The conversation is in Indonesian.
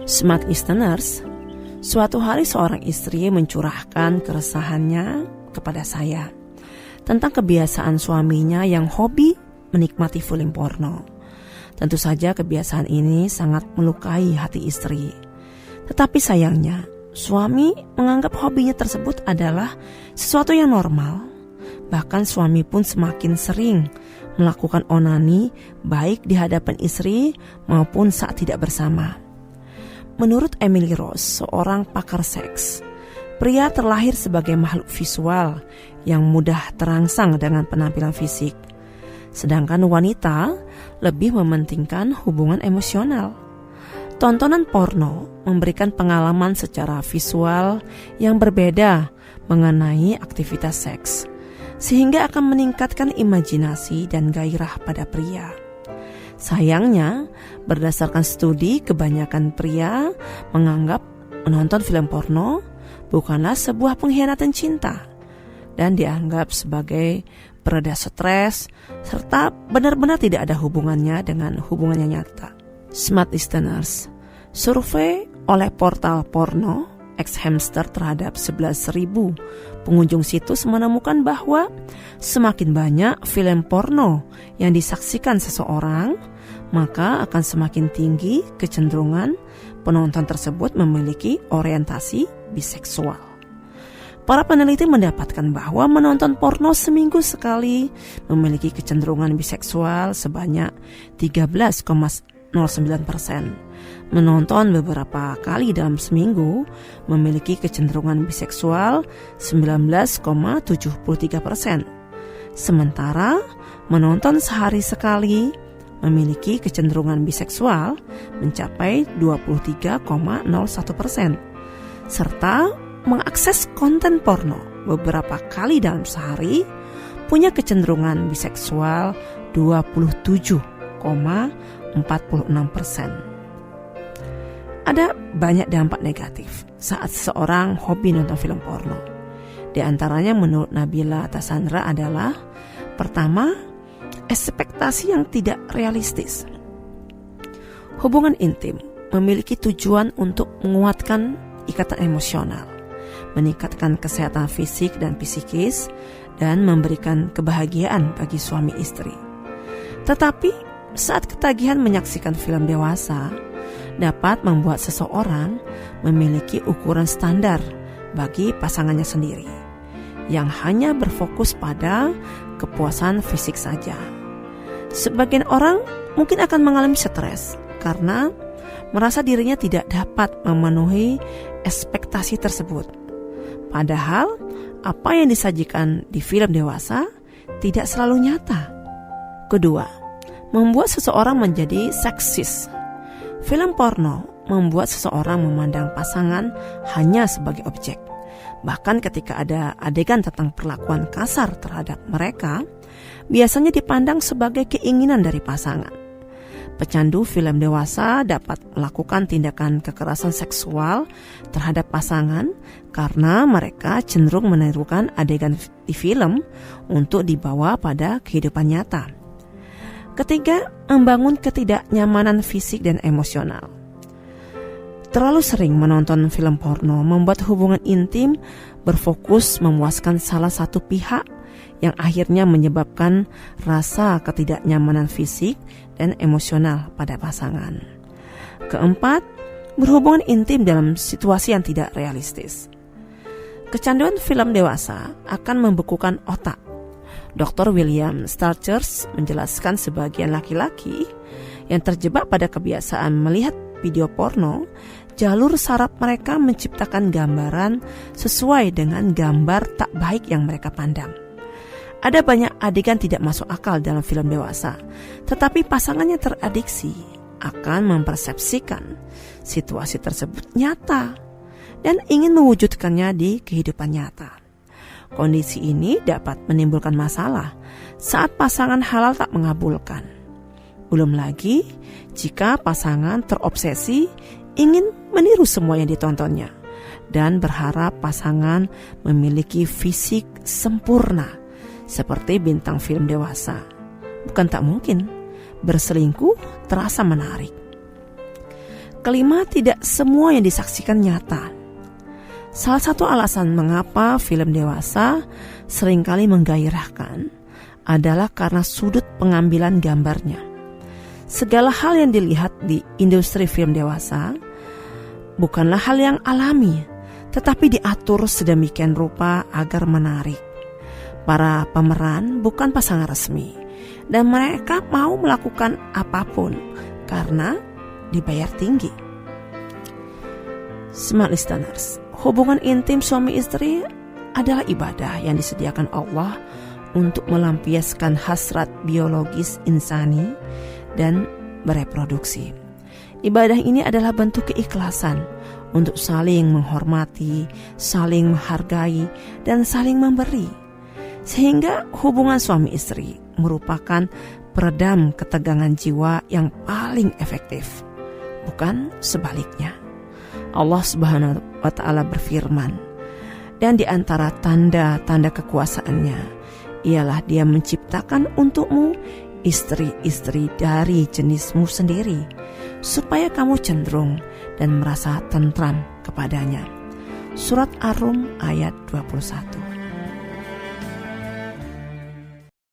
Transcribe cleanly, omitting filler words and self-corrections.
Smart listeners, suatu hari seorang istri mencurahkan keresahannya kepada saya tentang kebiasaan suaminya yang hobi menikmati film porno. Tentu saja kebiasaan ini sangat melukai hati istri. Tetapi sayangnya, suami menganggap hobinya tersebut adalah sesuatu yang normal. Bahkan suami pun semakin sering melakukan onani baik di hadapan istri maupun saat tidak bersama. Menurut Emily Rose, seorang pakar seks, pria terlahir sebagai makhluk visual yang mudah terangsang dengan penampilan fisik. Sedangkan wanita lebih mementingkan hubungan emosional. Tontonan porno memberikan pengalaman secara visual yang berbeda mengenai aktivitas seks, sehingga akan meningkatkan imajinasi dan gairah pada pria. Sayangnya, berdasarkan studi, kebanyakan pria menganggap menonton film porno bukanlah sebuah pengkhianatan cinta dan dianggap sebagai pereda stres serta benar-benar tidak ada hubungannya dengan hubungannya nyata. Smart listeners, survei oleh portal porno Xhamster terhadap 11.000 pengunjung situs menemukan bahwa semakin banyak film porno yang disaksikan seseorang, maka akan semakin tinggi kecenderungan penonton tersebut memiliki orientasi biseksual. Para peneliti mendapatkan bahwa menonton porno seminggu sekali memiliki kecenderungan biseksual sebanyak 13,09%. Menonton beberapa kali dalam seminggu memiliki kecenderungan biseksual 19,73%. Sementara menonton sehari sekali memiliki kecenderungan biseksual mencapai 23,01%. Serta mengakses konten porno beberapa kali dalam sehari punya kecenderungan biseksual 27,46%. Ada banyak dampak negatif saat seseorang hobi nonton film porno. Di antaranya menurut Nabila Tasandra adalah: pertama, ekspektasi yang tidak realistis. Hubungan intim memiliki tujuan untuk menguatkan ikatan emosional, meningkatkan kesehatan fisik dan psikis, dan memberikan kebahagiaan bagi suami istri. Tetapi saat ketagihan menyaksikan film dewasa dapat membuat seseorang memiliki ukuran standar bagi pasangannya sendiri, yang hanya berfokus pada kepuasan fisik saja. Sebagian orang mungkin akan mengalami stres karena merasa dirinya tidak dapat memenuhi ekspektasi tersebut. Padahal apa yang disajikan di film dewasa tidak selalu nyata. Kedua, membuat seseorang menjadi seksis. Film porno membuat seseorang memandang pasangan hanya sebagai objek. Bahkan ketika ada adegan tentang perlakuan kasar terhadap mereka, biasanya dipandang sebagai keinginan dari pasangan. Pecandu film dewasa dapat melakukan tindakan kekerasan seksual terhadap pasangan karena mereka cenderung menirukan adegan di film untuk dibawa pada kehidupan nyata. Ketiga, membangun ketidaknyamanan fisik dan emosional. Terlalu sering menonton film porno membuat hubungan intim berfokus memuaskan salah satu pihak yang akhirnya menyebabkan rasa ketidaknyamanan fisik dan emosional pada pasangan. Keempat, berhubungan intim dalam situasi yang tidak realistis. Kecanduan film dewasa akan membekukan otak. Dr. William Starchers menjelaskan sebagian laki-laki yang terjebak pada kebiasaan melihat video porno, jalur saraf mereka menciptakan gambaran sesuai dengan gambar tak baik yang mereka pandang. Ada banyak adegan tidak masuk akal dalam film dewasa, tetapi pasangannya teradiksi akan mempersepsikan situasi tersebut nyata dan ingin mewujudkannya di kehidupan nyata. Kondisi ini dapat menimbulkan masalah saat pasangan halal tak mengabulkan. Belum lagi jika pasangan terobsesi ingin meniru semua yang ditontonnya dan berharap pasangan memiliki fisik sempurna seperti bintang film dewasa. Bukan tak mungkin berselingkuh terasa menarik. kelima, tidak semua yang disaksikan nyata. Salah satu alasan mengapa film dewasa seringkali menggairahkan adalah karena sudut pengambilan gambarnya. Segala hal yang dilihat di industri film dewasa bukanlah hal yang alami, tetapi diatur sedemikian rupa agar menarik. Para pemeran bukan pasangan resmi, dan mereka mau melakukan apapun karena dibayar tinggi. Smart listeners, hubungan intim suami istri adalah ibadah yang disediakan Allah untuk melampiaskan hasrat biologis insani dan bereproduksi. Ibadah ini adalah bentuk keikhlasan untuk saling menghormati, saling menghargai, dan saling memberi. Sehingga hubungan suami istri merupakan peredam ketegangan jiwa yang paling efektif, bukan sebaliknya. Allah Subhanahu wa Ta'ala berfirman, dan di antara tanda-tanda kekuasaannya ialah Dia menciptakan untukmu istri-istri dari jenismu sendiri, supaya kamu cenderung dan merasa tentram kepadanya. Surat Ar-Rum ayat 21.